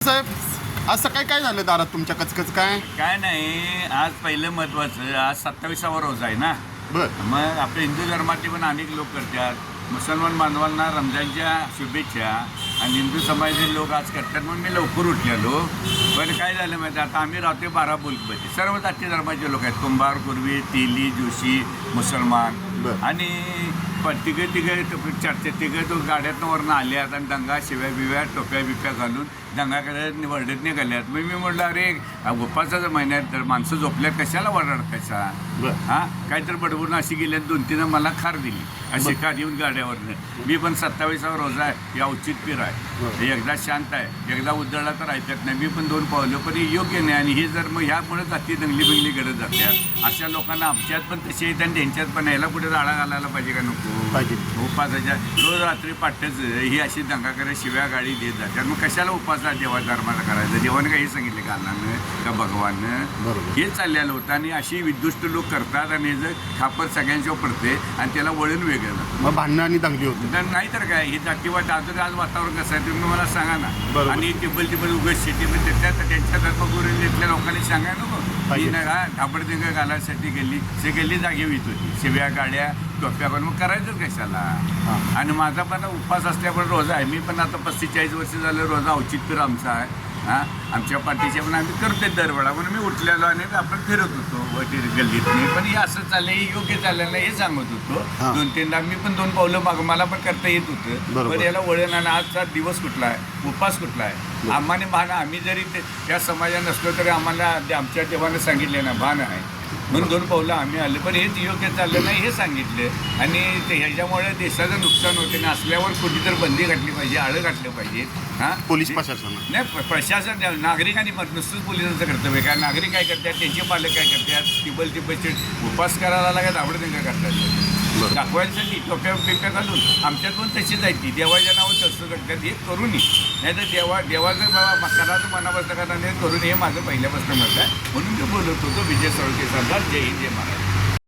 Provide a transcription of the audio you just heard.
साहेब, आज सकाळी काय झालं दारात तुमच्या कचकच काय? काय नाही, आज पहिलं महत्वाचं, आज 27वा रोजा आहे ना. बरं. मग आपल्या हिंदू धर्मातले पण अनेक लोक करतात. मुसलमान बांधवांना रमजानच्या शुभेच्छा आणि हिंदू समाजाचे लोक आज करतात. म्हणून मी लवकर उठलेलो. पण काय झालं माहिती, आता आम्ही राहतो 12 बुलकमध्ये. सर्व जाती धर्माचे लोक आहेत. कुंभार, कुर्मी, तेली, जोशी, मुसलमान. बरं. आणि तिघं तो गाड्यातनं वरनं आल्यात आणि दंगा शिव्या बिव्या टोप्या बिप्या घालून दंगा करत वरडत निघाल्यात. मग मी म्हटलं, अरे उपासाचा महिन्यात तर माणसं झोपल्यात, कशाला वरडकायचा? हां, काहीतरी बडबडून अशी गेल्यात 2-3 मला खार दिली अशी खार येऊन गाड्यावरनं. मी पण 27वा रोजा आहे, या औचित पीर आहे. एकदा शांत आहे, एकदा उद्धळला तर ऐकत नाही. मी पण 2 पावलं, पण हे योग्य नाही. आणि हे जर मग ह्यामुळे जाती दंगली बिंगली घडत जातात. अशा लोकांना आमच्यात पण तसे आहेत आणि त्यांच्यात पण यायला कुठे राळा घालायला पाहिजे का नको? उपासाच्या रोज रात्री पाठच ही अशी दंगा करत शिव्या गाडी देत जातात. मग कशाला उपासा देवा धर्माला करायचं? देवाने काही सांगितले का अण्णानं का भगवाननं? हे चाललेलं होतं. आणि अशी विदुष्ट लोक करतात आणि हे जर खापर सगळ्यांच्यावर पडते आणि त्याला वळण वेगळं. मग भांडणं आणि दंगली होती. नाही तर काय, ही जातीवाद आज वातावरण कसं आहे तुम्ही मला सांगा ना. आणि टिबल उगाच शेतीमध्ये त्यांच्या धर्मगुरूतल्या लोकांनी सांगा नको ही ना का धाबडदिंग घालायसाठी गेली जागेवर येत होती. शिव्या गाड्या टोप्या पण मग करायचं कशाला? आणि माझा पण उपवास असल्यामुळे रोजा आहे. मी पण आता 45 वर्ष झालं रोजा औचित्य आमचा आहे. हां, आमच्या पाठीचे पण आम्ही करतोय दरवेळा. म्हणून मी उठलेलो आणि आपण फिरत होतो गल्लीत. पण हे असं चाललंय, हे योग्य चाललेलं नाही हे सांगत होतो. 2-3दा मी पण 2 पावलं मला पण करता येत होतं. पण याला वळण. आणि आजचा दिवस कुठला आहे, उपास कुठला आहे? आम्हाने भान, आम्ही जरी त्या समाजात नसलो तरी आम्हाला आमच्या देवानं सांगितले ना भान आहे म्हणून 2 पावलं आम्ही आले. पण हेच योग्य चाललं नाही हे सांगितलं. आणि ह्याच्यामुळे देशाचं नुकसान होते ना. असल्यावर कुठे तर बंदी घातली पाहिजे, आळं घातलं पाहिजे. हां, पोलीस प्रशासन नाही, प्रशासन नागरिकांनी नुसतंच पोलिसांचं कर्तव्य काय? नागरिक काय करतात, त्यांचे पालक काय करतात? टिबलचे उपास करायला लागत आवडते करतात दाखवायसाठी टोप्या पेप्या घालून. आमच्यात पण तशीच आहे ती. देवाच्या नावावर तसं करतात. हे करू नये, नाही तर देवाचं बाबा करायचं मनापासून करा, नाही करून हे माझं पहिल्यापासून मत आहे. म्हणून मी बोलत होतो. विजय सरके सरदार. जय हिंद, जय महाराज.